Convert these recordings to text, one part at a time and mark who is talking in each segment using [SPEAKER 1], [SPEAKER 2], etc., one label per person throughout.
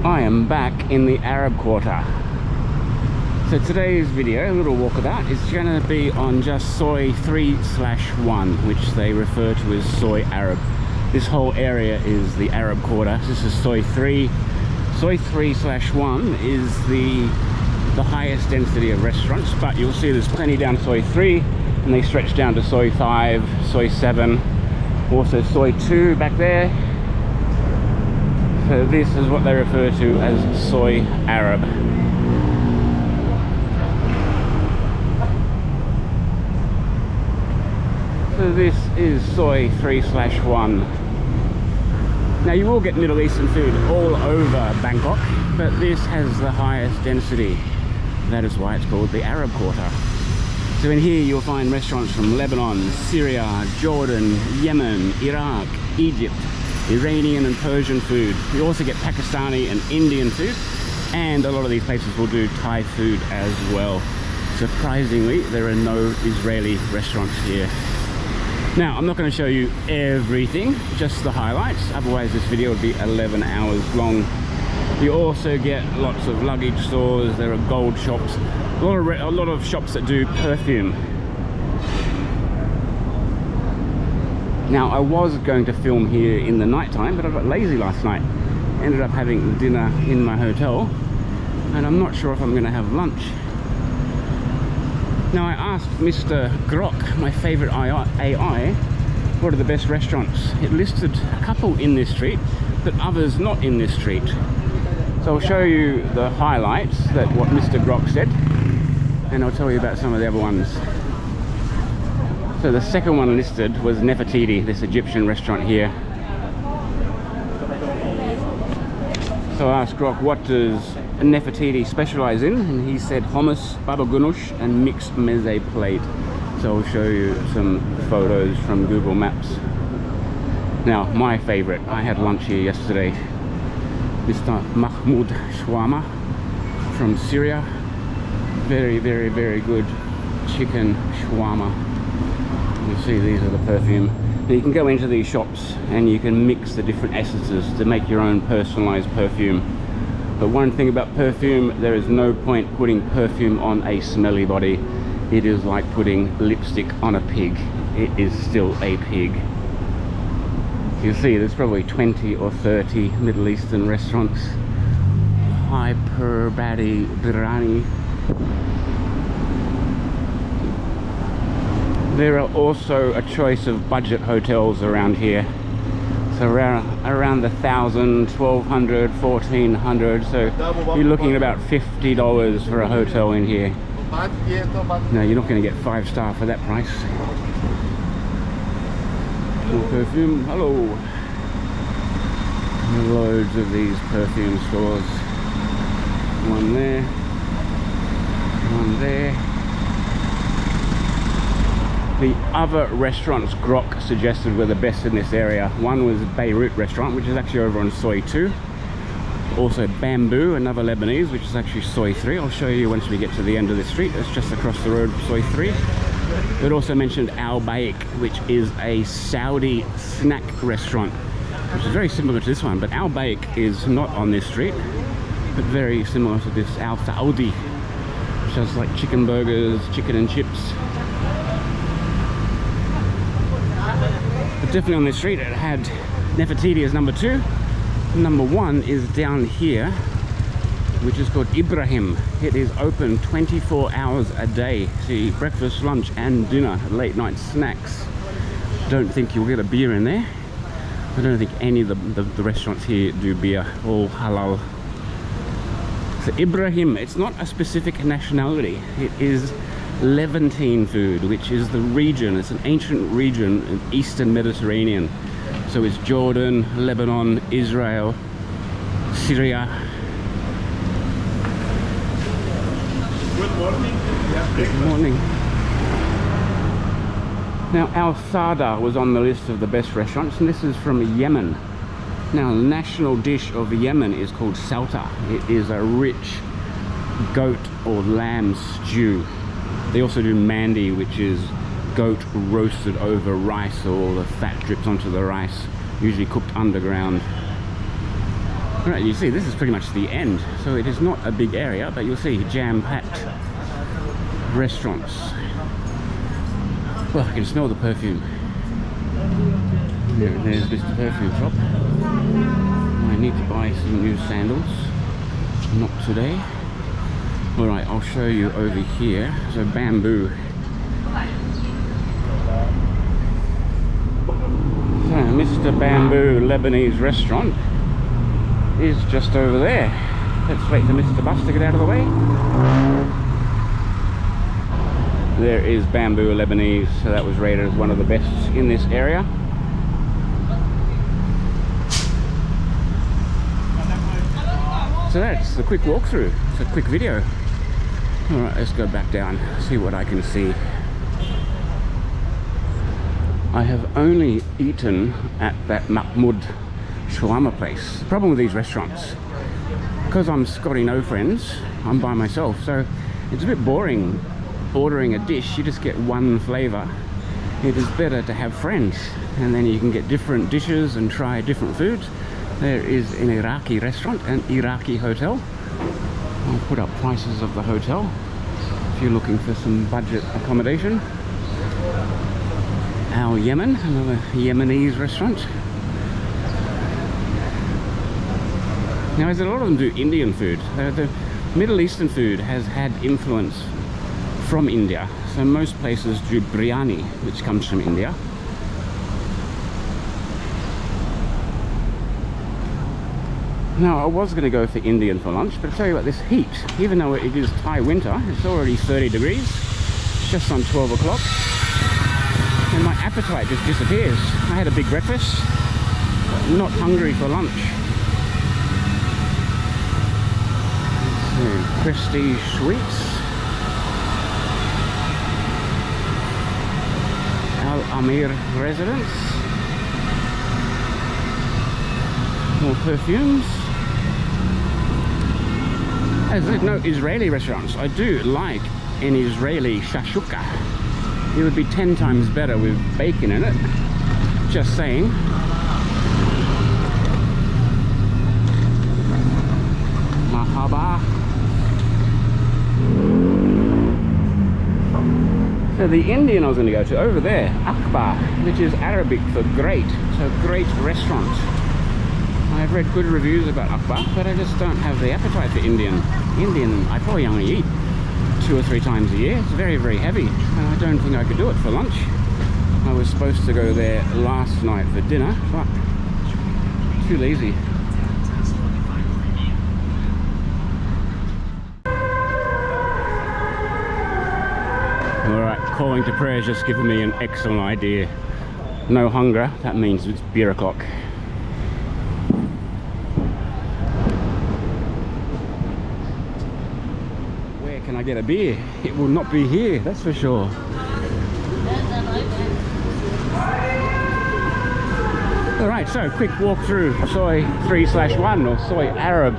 [SPEAKER 1] I am back in the Arab Quarter. So today's video, a little walkabout, is going to be on just Soi 3/1, which they refer to as Soi Arab. This whole area is the Arab Quarter. This is Soi 3. Soi 3/1 is the highest density of restaurants, but you'll see there's plenty down Soi 3, and they stretch down to Soi 5, Soi 7, also Soi 2 back there. So this is what they refer to as Soi Arab. So this is Soi 3/1. Now you will get Middle Eastern food all over Bangkok, but this has the highest density. That is why it's called the Arab Quarter. So in here you'll find restaurants from Lebanon, Syria, Jordan, Yemen, Iraq, Egypt, Iranian and Persian food. You also get Pakistani and Indian food, and a lot of these places will do Thai food as well. Surprisingly, there are no Israeli restaurants here. Now, I'm not going to show you everything, just the highlights, otherwise this video would be 11 hours long. You also get lots of luggage stores, there are gold shops, a lot of shops that do perfume. Now, I was going to film here in the night time, but I got lazy last night. Ended up having dinner in my hotel, and I'm not sure if I'm going to have lunch. Now, I asked Mr. Grok, my favorite AI, what are the best restaurants. It listed a couple in this street, but others not in this street. So I'll show you the highlights, that what Mr. Grok said, and I'll tell you about some of the other ones. So the second one listed was Nefertiti, this Egyptian restaurant here. So I asked Grok, what does Nefertiti specialize in? And he said hummus, baba ganoush, and mixed mezze plate. So I'll show you some photos from Google Maps. Now, my favorite, I had lunch here yesterday. Mr. Mahmoud Shawarma from Syria. Very, very, very good chicken shawarma. You see, these are the perfume. Now you can go into these shops and you can mix the different essences to make your own personalized perfume. But one thing about perfume, there is no point putting perfume on a smelly body. It is like putting lipstick on a pig. It is still a pig. You see, there's probably 20 or 30 Middle Eastern restaurants. Hyper Badi Biryani. There are also a choice of budget hotels around here. So around the 1,000, 1,200, 1,400. So you're looking at about $50 for a hotel in here. No, you're not going to get 5-star for that price. More perfume. Hello. Loads of these perfume stores. One there. One there. The other restaurants Grok suggested were the best in this area. One was Beirut Restaurant, which is actually over on Soi 2. Also Bamboo, another Lebanese, which is actually Soi 3. I'll show you once we get to the end of the street. It's just across the road from Soi 3. It also mentioned Al Baik, which is a Saudi snack restaurant, which is very similar to this one, but Al Baik is not on this street, but very similar to this Al Saudi, which has like chicken burgers, chicken and chips. But definitely on this street it had Nefertiti as number 2. Number 1 is down here, which is called Ibrahim. It is open 24 hours a day. See, breakfast, lunch and dinner, late night snacks. Don't think you'll get a beer in there. I don't think any of the restaurants here do beer, all halal. So Ibrahim, it's not a specific nationality. It is Levantine food, which is the region. It's an ancient region in Eastern Mediterranean. So it's Jordan, Lebanon, Israel, Syria.
[SPEAKER 2] Good morning.
[SPEAKER 1] Good morning. Now, Al Saddah was on the list of the best restaurants, and this is from Yemen. Now, the national dish of Yemen is called Saltah. It is a rich goat or lamb stew. They also do mandi, which is goat roasted over rice, so all the fat drips onto the rice, usually cooked underground. Right, you see, this is pretty much the end, so it is not a big area, but you'll see jam-packed restaurants. Well, I can smell the perfume. There's Mr. Perfume Shop. I need to buy some new sandals. Not today. Alright, I'll show you over here. So bamboo. So Mr. Bamboo Lebanese Restaurant is just over there. Let's wait for Mr. Bus to get out of the way. There is Bamboo Lebanese, so that was rated as one of the best in this area. So that's the quick walkthrough. It's a quick video. Alright, let's go back down, see what I can see. I have only eaten at that Mahmoud Shawarma place. The problem with these restaurants, because I'm Scotty no friends, I'm by myself, so it's a bit boring ordering a dish. You just get one flavour. It is better to have friends, and then you can get different dishes and try different foods. There is an Iraqi restaurant, an Iraqi hotel. I'll put up prices of the hotel if you're looking for some budget accommodation. Al Yemen, another Yemenese restaurant. Now, as a lot of them do Indian food, the Middle Eastern food has had influence from India. So most places do biryani, which comes from India. Now, I was going to go for Indian for lunch, but I tell you what, this heat, even though it is Thai winter, it's already 30 degrees. It's just on 12 o'clock. And my appetite just disappears. I had a big breakfast, but not hungry for lunch. So, Prestige Sweets. Al Amir Residence. More perfumes. As there's no Israeli restaurants, I do like an Israeli shashuka. It would be 10 times better with bacon in it. Just saying. Mahaba. So the Indian I was going to go to over there, Akbar, which is Arabic for great. So great restaurant. I've read good reviews about Akbar, but I just don't have the appetite for Indian. I probably only eat 2 or 3 times a year. It's very, very heavy. And I don't think I could do it for lunch. I was supposed to go there last night for dinner, but too lazy. Alright, calling to prayer has just given me an excellent idea. No hunger, that means it's beer o'clock. Can I get a beer? It will not be here, that's for sure. Alright, so quick walk through Soi 3/1 or Soi Arab.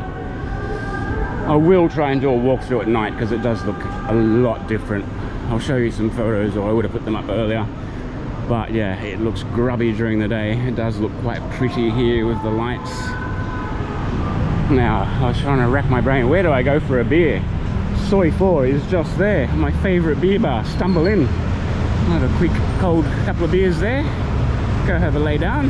[SPEAKER 1] I will try and do a walkthrough at night because it does look a lot different. I'll show you some photos, or I would have put them up earlier. But yeah, it looks grubby during the day. It does look quite pretty here with the lights. Now, I was trying to rack my brain. Where do I go for a beer? Soi 4 is just there, my favourite beer bar. Stumble in, have a quick cold couple of beers there, go have a lay down.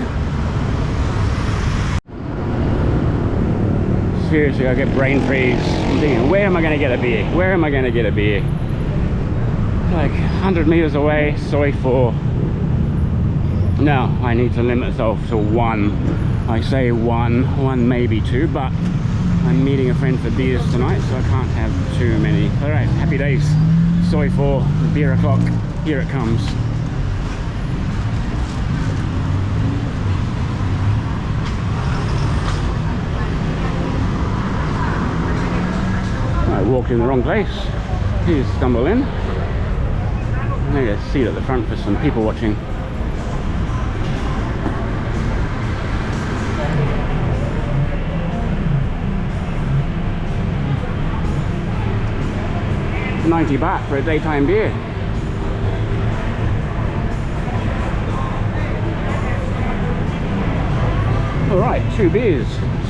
[SPEAKER 1] Seriously, I get brain freeze. I'm thinking, where am I going to get a beer? Where am I going to get a beer? Like 100 meters away, Soi 4. Now I need to limit myself to 1. I say one, maybe 2, but I'm meeting a friend for beers tonight, so I can't have too many. Alright, happy days. Soi 4, beer o'clock, here it comes. I walked in the wrong place. Here's stumble in. I need a seat at the front for some people watching. $90 for a daytime beer. Alright, 2 beers.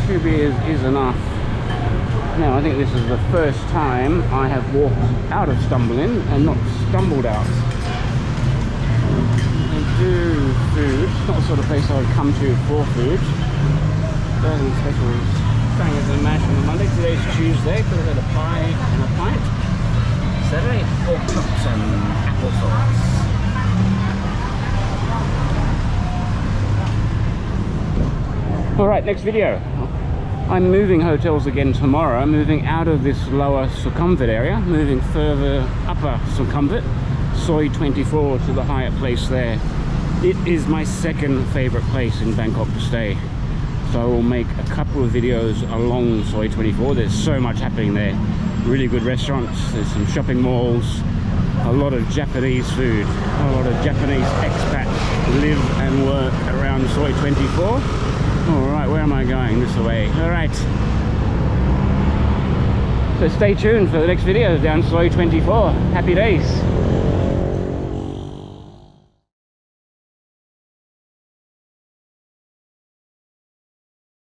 [SPEAKER 1] 2 beers is enough. Now I think this is the first time I have walked out of Stumbling and not stumbled out. They do food. It's not the sort of place I would come to for food. Burning specials. Trying to get the mash on the Monday. Today's Tuesday, so we've had a pie and a pint. Saturday, pork chops and applesauce. Alright, next video. I'm moving hotels again tomorrow. I'm moving out of this lower Sukhumvit area, moving further upper Sukhumvit, Soi 24 to the higher place there. It is my second favorite place in Bangkok to stay. So I will make a couple of videos along Soi 24. There's so much happening there. Really good restaurants, there's some shopping malls, a lot of Japanese food, a lot of Japanese expats live and work around Soi 24. Alright, where am I going? This way. Alright. So stay tuned for the next video down Soi 24. Happy days.